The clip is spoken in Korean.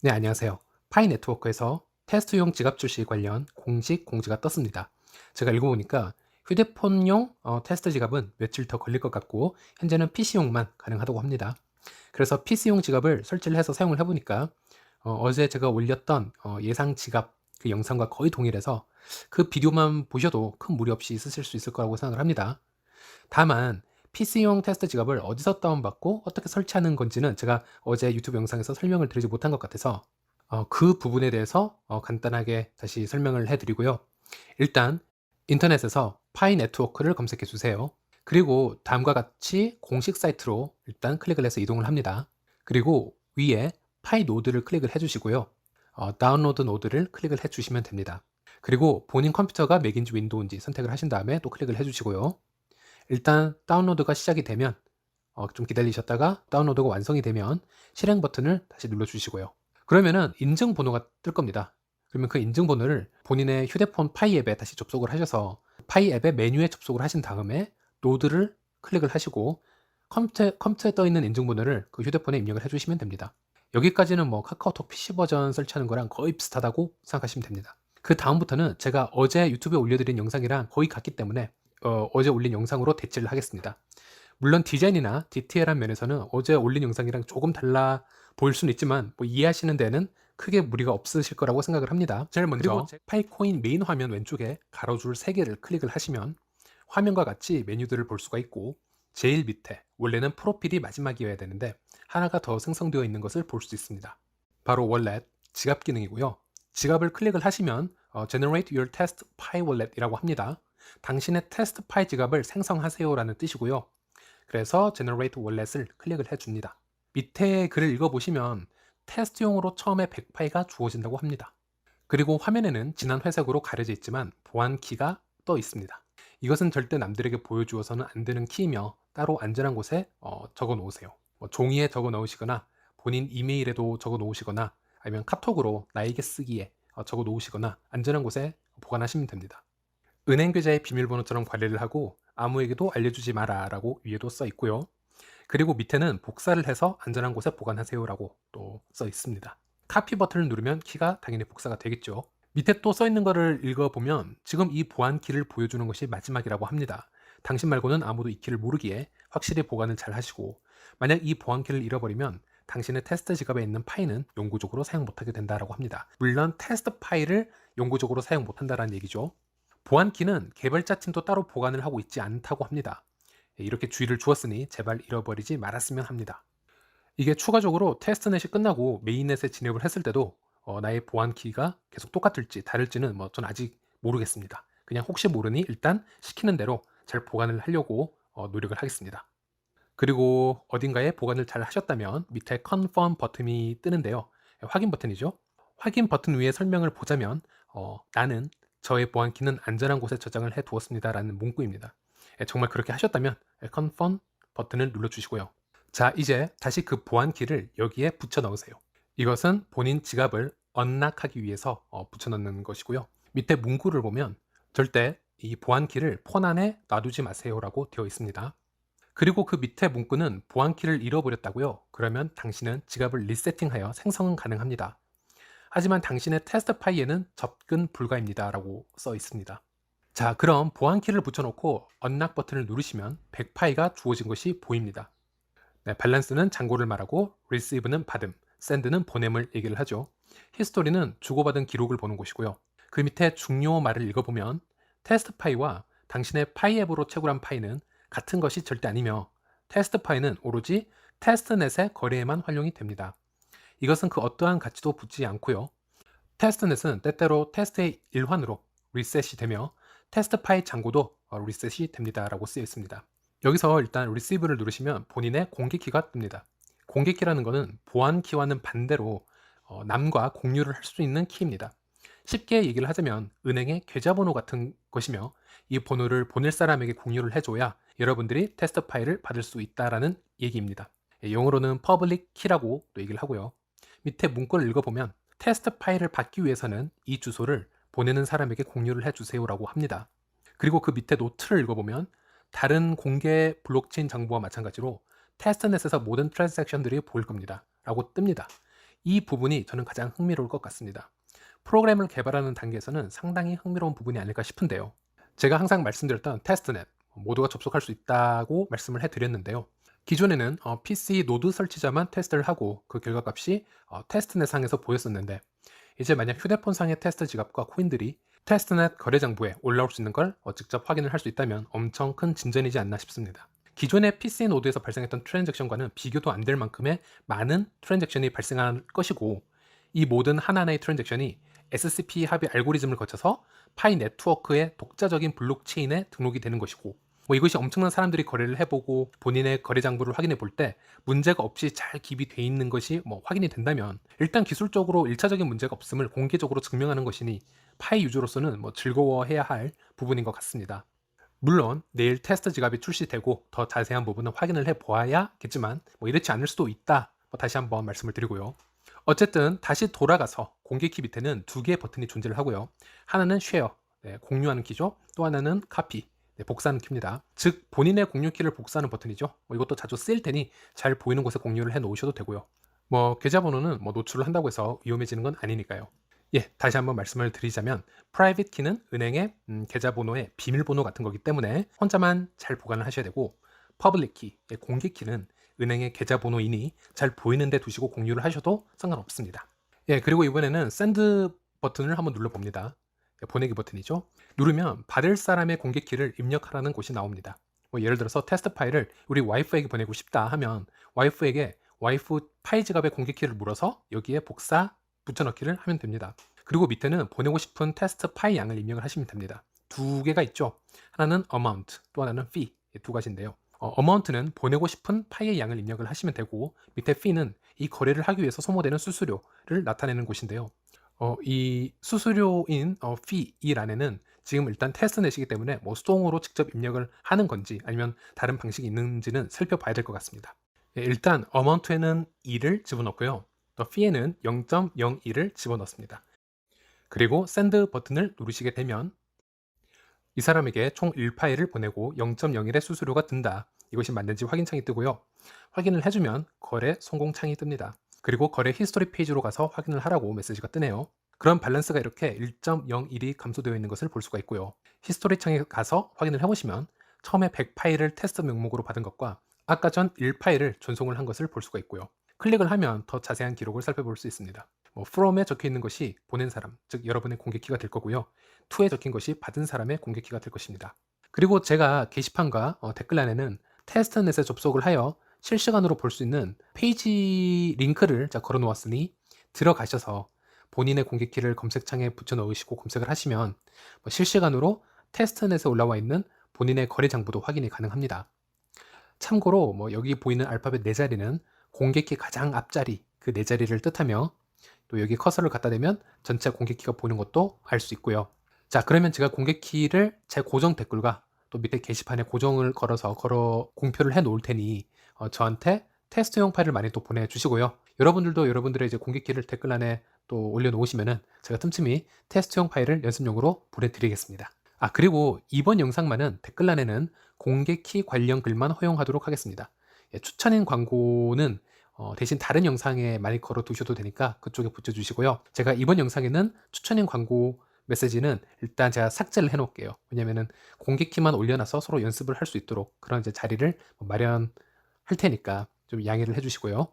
네, 안녕하세요. 파이 네트워크에서 테스트용 지갑 출시 관련 공식 공지가 떴습니다. 제가 읽어보니까 휴대폰용 테스트 지갑은 며칠 더 걸릴 것 같고 현재는 PC용만 가능하다고 합니다. 그래서 PC용 지갑을 설치를 해서 사용을 해보니까 제 제가 올렸던 예상 지갑 그 영상과 거의 동일해서 그 비디오만 보셔도 큰 무리 없이 쓰실 수 있을 거라고 생각을 합니다. 다만 PC용 테스트 지갑을 어디서 다운받고 어떻게 설치하는 건지는 제가 어제 유튜브 영상에서 설명을 드리지 못한 것 같아서 그 부분에 대해서 간단하게 다시 설명을 해드리고요. 일단 인터넷에서 파이 네트워크를 검색해 주세요. 그리고 다음과 같이 공식 사이트로 일단 클릭을 해서 이동을 합니다. 그리고 위에 파이 노드를 클릭을 해주시고요. 다운로드 노드를 클릭을 해주시면 됩니다. 그리고 본인 컴퓨터가 맥인지 윈도우인지 선택을 하신 다음에 또 클릭을 해주시고요. 일단 다운로드가 시작이 되면 좀 기다리셨다가 다운로드가 완성이 되면 실행 버튼을 다시 눌러주시고요. 그러면은 인증번호가 뜰 겁니다. 그러면 그 인증번호를 본인의 휴대폰 파이 앱에 다시 접속을 하셔서 파이 앱의 메뉴에 접속을 하신 다음에 노드를 클릭을 하시고 컴퓨터에 떠 있는 인증번호를 그 휴대폰에 입력을 해주시면 됩니다. 여기까지는 뭐 카카오톡 PC 버전 설치하는 거랑 거의 비슷하다고 생각하시면 됩니다. 그 다음부터는 제가 어제 유튜브에 올려드린 영상이랑 거의 같기 때문에 어제 올린 영상으로 대체를 하겠습니다. 물론 디자인이나 디테일한 면에서는 어제 올린 영상이랑 조금 달라 보일 수는 있지만 뭐 이해하시는 데는 크게 무리가 없으실 거라고 생각을 합니다. 제일 먼저 파이코인 메인 화면 왼쪽에 가로줄 3개를 클릭을 하시면 화면과 같이 메뉴들을 볼 수가 있고 제일 밑에 원래는 프로필이 마지막이어야 되는데 하나가 더 생성되어 있는 것을 볼 수 있습니다. 바로 월렛, 지갑 기능이고요. 지갑을 클릭을 하시면 Generate your test Pi wallet이라고 합니다. 당신의 테스트 파이 지갑을 생성하세요 라는 뜻이고요. 그래서 Generate Wallet을 클릭을 해줍니다. 밑에 글을 읽어보시면 테스트용으로 처음에 100파이가 주어진다고 합니다. 그리고 화면에는 진한 회색으로 가려져 있지만 보안 키가 떠 있습니다. 이것은 절대 남들에게 보여주어서는 안 되는 키이며 따로 안전한 곳에 적어 놓으세요. 종이에 적어 넣으시거나 본인 이메일에도 적어 놓으시거나 아니면 카톡으로 나에게 쓰기에 적어 놓으시거나 안전한 곳에 보관하시면 됩니다. 은행 계좌의 비밀번호처럼 관리를 하고 아무에게도 알려주지 마라 라고 위에도 써 있고요. 그리고 밑에는 복사를 해서 안전한 곳에 보관하세요 라고 또 써 있습니다. 카피 버튼을 누르면 키가 당연히 복사가 되겠죠. 밑에 또 써 있는 거를 읽어보면 지금 이 보안 키를 보여주는 것이 마지막이라고 합니다. 당신 말고는 아무도 이 키를 모르기에 확실히 보관을 잘 하시고 만약 이 보안 키를 잃어버리면 당신의 테스트 지갑에 있는 파일은 영구적으로 사용 못하게 된다고 합니다. 물론 테스트 파일을 영구적으로 사용 못한다는 얘기죠. 보안키는 개발자 팀도 따로 보관을 하고 있지 않다고 합니다. 이렇게 주의를 주었으니 제발 잃어버리지 말았으면 합니다. 이게 추가적으로 테스트넷이 끝나고 메인넷에 진입을 했을 때도 나의 보안키가 계속 똑같을지 다를지는 전 아직 모르겠습니다. 그냥 혹시 모르니 일단 시키는 대로 잘 보관을 하려고 노력을 하겠습니다. 그리고 어딘가에 보관을 잘 하셨다면 밑에 Confirm 버튼이 뜨는데요. 확인 버튼이죠. 확인 버튼 위에 설명을 보자면 나는 저의 보안키는 안전한 곳에 저장을 해 두었습니다 라는 문구입니다. 정말 그렇게 하셨다면 Confirm 버튼을 눌러주시고요. 자, 이제 다시 그 보안키를 여기에 붙여 넣으세요. 이것은 본인 지갑을 언락하기 위해서 붙여 넣는 것이고요. 밑에 문구를 보면 절대 이 보안키를 폰 안에 놔두지 마세요 라고 되어 있습니다. 그리고 그 밑에 문구는 보안키를 잃어버렸다고요? 그러면 당신은 지갑을 리세팅하여 생성은 가능합니다. 하지만 당신의 테스트 파이에는 접근 불가입니다 라고 써 있습니다. 자, 그럼 보안키를 붙여놓고 언락 버튼을 누르시면 100파이가 주어진 것이 보입니다. 네, 밸런스는 잔고를 말하고 receive는 받음, send는 보냄을 얘기를 하죠. 히스토리는 주고받은 기록을 보는 곳이고요. 그 밑에 중요 말을 읽어보면 테스트 파이와 당신의 파이 앱으로 채굴한 파이는 같은 것이 절대 아니며 테스트 파이는 오로지 테스트넷의 거래에만 활용이 됩니다. 이것은 그 어떠한 가치도 붙지 않고요. 테스트넷은 때때로 테스트의 일환으로 리셋이 되며 테스트 파일 잔고도 리셋이 됩니다 라고 쓰여 있습니다. 여기서 일단 receive를 누르시면 본인의 공개키가 뜹니다. 공개키라는 것은 보안키와는 반대로 남과 공유를 할 수 있는 키입니다. 쉽게 얘기를 하자면 은행의 계좌번호 같은 것이며 이 번호를 보낼 사람에게 공유를 해줘야 여러분들이 테스트 파일을 받을 수 있다라는 얘기입니다. 영어로는 public key라고 또 얘기를 하고요. 밑에 문구를 읽어보면 테스트 파일을 받기 위해서는 이 주소를 보내는 사람에게 공유를 해주세요라고 합니다. 그리고 그 밑에 노트를 읽어보면 다른 공개 블록체인 정보와 마찬가지로 테스트넷에서 모든 트랜잭션들이 보일 겁니다 라고 뜹니다. 이 부분이 저는 가장 흥미로울 것 같습니다. 프로그램을 개발하는 단계에서는 상당히 흥미로운 부분이 아닐까 싶은데요. 제가 항상 말씀드렸던 테스트넷, 모두가 접속할 수 있다고 말씀을 해드렸는데요. 기존에는 PC 노드 설치자만 테스트를 하고 그 결과값이 테스트넷 상에서 보였었는데, 이제 만약 휴대폰 상의 테스트 지갑과 코인들이 테스트넷 거래 장부에 올라올 수 있는 걸 직접 확인을 할 수 있다면 엄청 큰 진전이지 않나 싶습니다. 기존의 PC 노드에서 발생했던 트랜잭션과는 비교도 안 될 만큼의 많은 트랜잭션이 발생할 것이고, 이 모든 하나하나의 트랜잭션이 SCP 합의 알고리즘을 거쳐서 파이 네트워크의 독자적인 블록체인에 등록이 되는 것이고, 이것이 엄청난 사람들이 거래를 해보고 본인의 거래 장부를 확인해 볼 때 문제가 없이 잘 기입이 돼 있는 것이 확인이 된다면, 일단 기술적으로 1차적인 문제가 없음을 공개적으로 증명하는 것이니 파이 유저로서는 즐거워해야 할 부분인 것 같습니다. 물론 내일 테스트 지갑이 출시되고 더 자세한 부분은 확인을 해보아야겠지만 이렇지 않을 수도 있다, 다시 한번 말씀을 드리고요. 어쨌든 다시 돌아가서 공개키 밑에는 두 개의 버튼이 존재를 하고요. 하나는 쉐어, 공유하는 키죠. 또 하나는 카피, 복사하는 키입니다. 즉 본인의 공유 키를 복사하는 버튼이죠. 이것도 자주 쓰일 테니 잘 보이는 곳에 공유를 해 놓으셔도 되고요. 계좌번호는 노출을 한다고 해서 위험해지는 건 아니니까요. 다시 한번 말씀을 드리자면 프라이빗 키는 은행의 계좌번호의 비밀번호 같은 거기 때문에 혼자만 잘 보관을 하셔야 되고, 퍼블릭 키, 공개 키는 은행의 계좌번호이니 잘 보이는 데 두시고 공유를 하셔도 상관없습니다. 그리고 이번에는 샌드 버튼을 한번 눌러봅니다. 보내기 버튼이죠. 누르면 받을 사람의 공개 키를 입력하라는 곳이 나옵니다. 예를 들어서 테스트 파일을 우리 와이프에게 보내고 싶다 하면 와이프에게 와이프 파일 지갑의 공개 키를 물어서 여기에 복사 붙여넣기를 하면 됩니다. 그리고 밑에는 보내고 싶은 테스트 파일 양을 입력을 하시면 됩니다. 두 개가 있죠. 하나는 amount, 또 하나는 fee, 두 가지인데요. amount는 보내고 싶은 파일의 양을 입력을 하시면 되고, 밑에 fee는 이 거래를 하기 위해서 소모되는 수수료를 나타내는 곳인데요. 이 수수료인 fee 이 란에는 지금 일단 테스트넷이기 때문에 수동으로 직접 입력을 하는 건지 아니면 다른 방식이 있는지는 살펴봐야 될 것 같습니다. 일단 amount에는 2를 집어넣고요. 또 fee에는 0.01을 집어넣습니다. 그리고 send 버튼을 누르시게 되면 이 사람에게 총 1파일을 보내고 0.01의 수수료가 든다, 이것이 맞는지 확인창이 뜨고요. 확인을 해주면 거래 성공 창이 뜹니다. 그리고 거래 히스토리 페이지로 가서 확인을 하라고 메시지가 뜨네요. 그럼 밸런스가 이렇게 1.01이 감소되어 있는 것을 볼 수가 있고요. 히스토리 창에 가서 확인을 해보시면 처음에 100파일을 테스트 명목으로 받은 것과 아까 전 1파일을 전송을 한 것을 볼 수가 있고요. 클릭을 하면 더 자세한 기록을 살펴볼 수 있습니다. from에 적혀 있는 것이 보낸 사람, 즉 여러분의 공개키가 될 거고요. to에 적힌 것이 받은 사람의 공개키가 될 것입니다. 그리고 제가 게시판과 댓글란에는 테스트넷에 접속을 하여 실시간으로 볼 수 있는 페이지 링크를 걸어 놓았으니 들어가셔서 본인의 공개키를 검색창에 붙여 넣으시고 검색을 하시면 실시간으로 테스트넷에 올라와 있는 본인의 거래 장부도 확인이 가능합니다. 참고로 여기 보이는 알파벳 4자리는 공개키 가장 앞자리 그 4자리를 뜻하며, 또 여기 커서를 갖다 대면 전체 공개키가 보이는 것도 알 수 있고요. 자, 그러면 제가 공개키를 제 고정 댓글과 또 밑에 게시판에 고정을 걸어서 공표를 해 놓을 테니 저한테 테스트용 파일을 많이 또 보내주시고요. 여러분들도 여러분들의 이제 공개키를 댓글란에 또 올려놓으시면은 제가 틈틈이 테스트용 파일을 연습용으로 보내드리겠습니다. 그리고 이번 영상만은 댓글란에는 공개키 관련 글만 허용하도록 하겠습니다. 추천인 광고는 대신 다른 영상에 많이 걸어 두셔도 되니까 그쪽에 붙여주시고요. 제가 이번 영상에는 추천인 광고 메시지는 일단 제가 삭제를 해 놓을게요. 왜냐면은 공개키만 올려놔서 서로 연습을 할 수 있도록 그런 이제 자리를 마련할 테니까 좀 양해를 해주시고요.